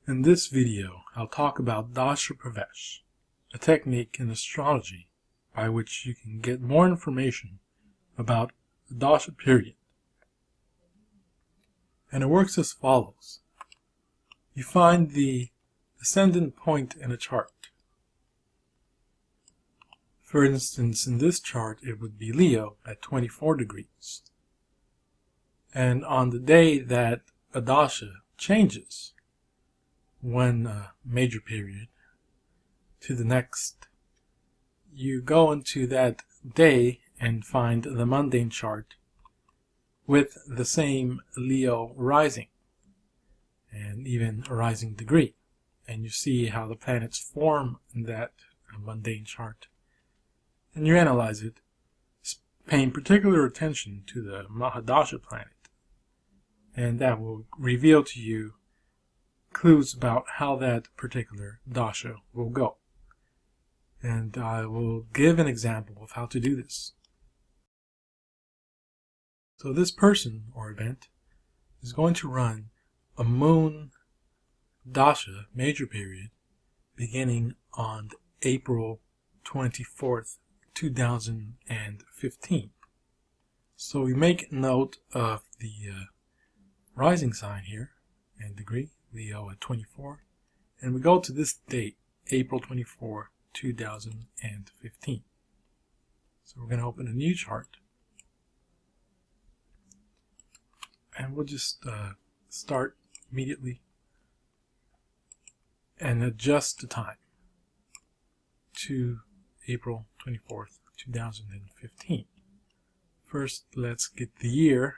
In this video, I'll talk about Dasha Pravesh, a technique in astrology by which you can get more information about the Dasha period. And it works as follows. You find the ascendant point in a chart. For instance, in this chart, it would be Leo at 24 degrees. And on the day that a Dasha changes, one major period to the next, you go into that day and find the mundane chart with the same Leo rising and even a rising degree, and you see how the planets form in that mundane chart, and you analyze it, paying particular attention to the Mahadasha planet, and that will reveal to you clues about how that particular dasha will go. And I will give an example of how to do this. So this person or event is going to run a moon dasha major period beginning on April 24th, 2015. So we make note of the rising sign here and degree, Leo at 24, and we go to this date, April 24, 2015. So we're going to open a new chart, and we'll just start immediately and adjust the time to April 24th, 2015. First, let's get the year.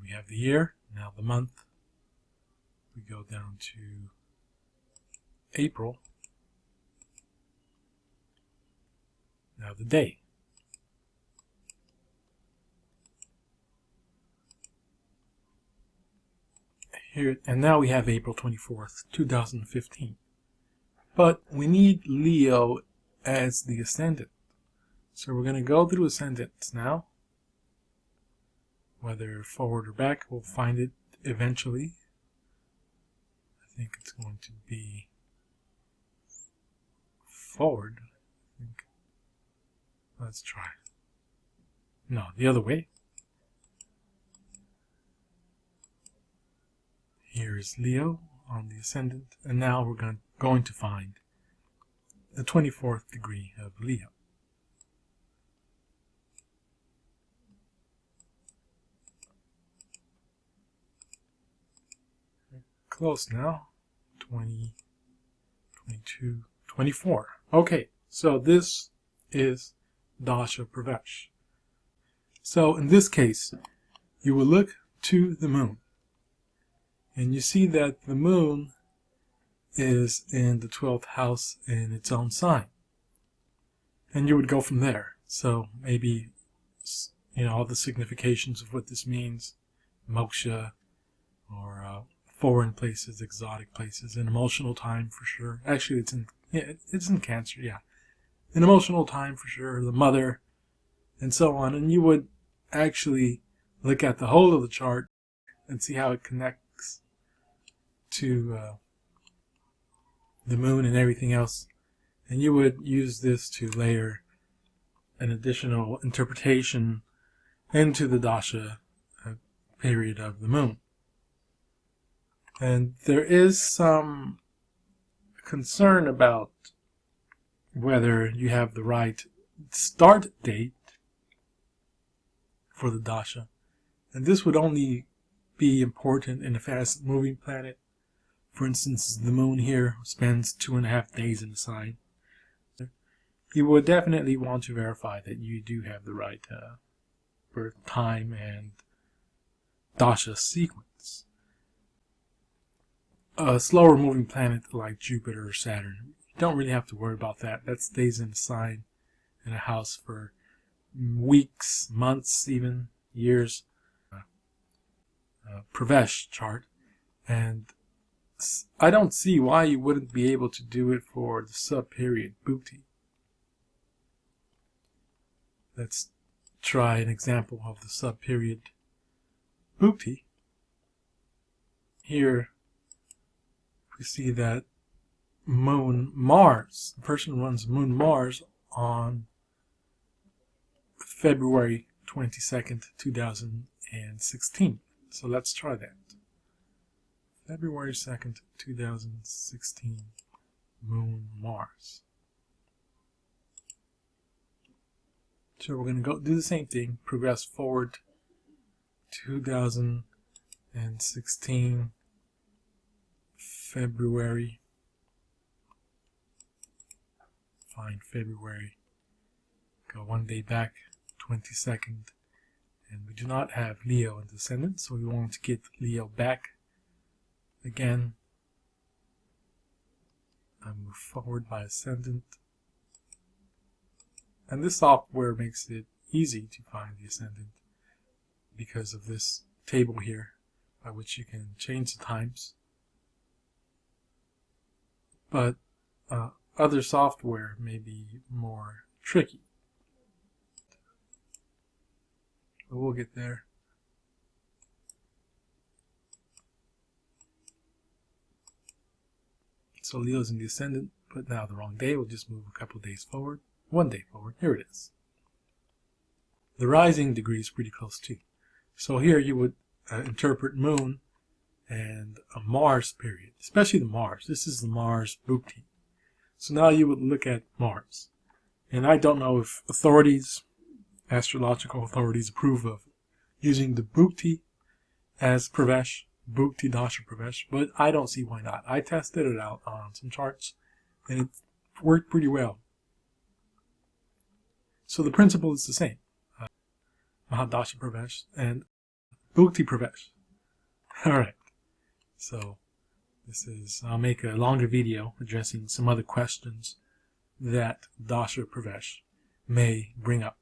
We have the year, now the month. We go down to April. Now the day. Here, and now we have April 24th, 2015. But we need Leo as the ascendant. So we're going to go through ascendants now. Whether forward or back, we'll find it eventually. I think it's going to be forward. I think. Let's try. No, the other way. Here is Leo on the ascendant, and now we're going to find the 24th degree of Leo. Close now. 20, 22, 24. Okay, so this is Dasha Pravesh. So in this case, you will look to the moon, and you see that the moon is in the 12th house in its own sign, and you would go from there. So maybe, all the significations of what this means, moksha, or foreign places, exotic places, an emotional time for sure. Actually, it's in Cancer, yeah. An emotional time for sure, the mother, and so on. And you would actually look at the whole of the chart and see how it connects to the moon and everything else. And you would use this to layer an additional interpretation into the dasha period of the moon. And there is some concern about whether you have the right start date for the dasha. And this would only be important in a fast-moving planet. For instance, the moon here spends 2.5 days in the sign. You would definitely want to verify that you do have the right birth time and dasha sequence. A slower moving planet like Jupiter or Saturn, you don't really have to worry about that. That stays in a sign, in a house for weeks, months, even years. Pravesh chart, and I don't see why you wouldn't be able to do it for the sub-period Bhukti. Let's try an example of the subperiod Bhukti. Here we see that Moon Mars, the person runs Moon Mars on February 22nd, 2016. So let's try that. February 2nd, 2016, Moon Mars. So we're going to go do the same thing, progress forward 2016, February, find February, go one day back, 22nd, and we do not have Leo in descendant, so we want to get Leo back again. I move forward by ascendant, and this software makes it easy to find the ascendant because of this table here by which you can change the times. But other software may be more tricky. But we'll get there. So Leo's in the ascendant, but now the wrong day. We'll just move a couple of days forward. One day forward. Here it is. The rising degree is pretty close too. So here you would interpret Moon and a Mars period, especially the Mars. This is the Mars Bhukti. So now you would look at Mars. And I don't know if authorities, astrological authorities, approve of using the Bhukti as Pravesh, Bhukti Dasha Pravesh, but I don't see why not. I tested it out on some charts and it worked pretty well. So the principle is the same. Mahadasha Pravesh and Bhukti Pravesh. Alright, so this is, I'll make a longer video addressing some other questions that Dasha Pravesh may bring up.